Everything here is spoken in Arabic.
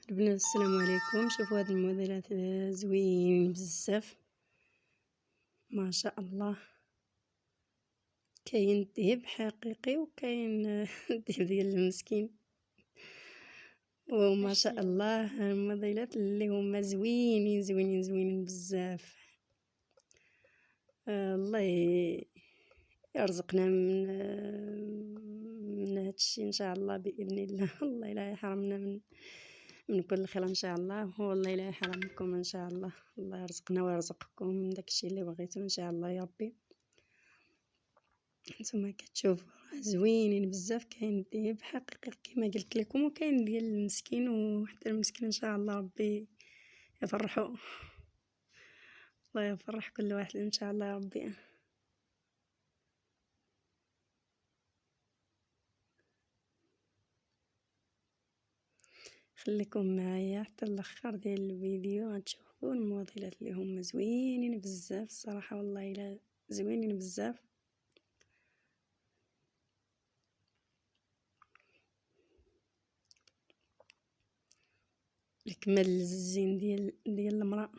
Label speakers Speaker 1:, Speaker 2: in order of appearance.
Speaker 1: البنات السلام عليكم. شوفوا هاد الموديلات زوينين بزاف ما شاء الله. كاين الذهب حقيقي وكاين الذهب ديال المسكين، وما شاء الله الموديلات اللي هما زوينين زوينين زوينين بزاف. الله يرزقنا من هادشي ان شاء الله باذن الله. الله لا يحرمنا من كل خير ان شاء الله، والله لا يحرمكم ان شاء الله. الله يرزقنا ويرزقكم داكشي اللي بغيتو ان شاء الله يا ربي. نتوما كتشوفوا زوينين بزاف. كاين الذهب حقيقي كما قلت لكم، وكاين ديال المسكين، وحتى المسكين ان شاء الله ربي يفرحوا. الله يفرح كل واحد ان شاء الله يا ربي. خليكم معايا حتى الاخر ديال الفيديو غتشوفوا الموديلات اللي هما زوينين بزاف الصراحه، والله الا زوينين بزاف. الكمال الزين ديال المراه.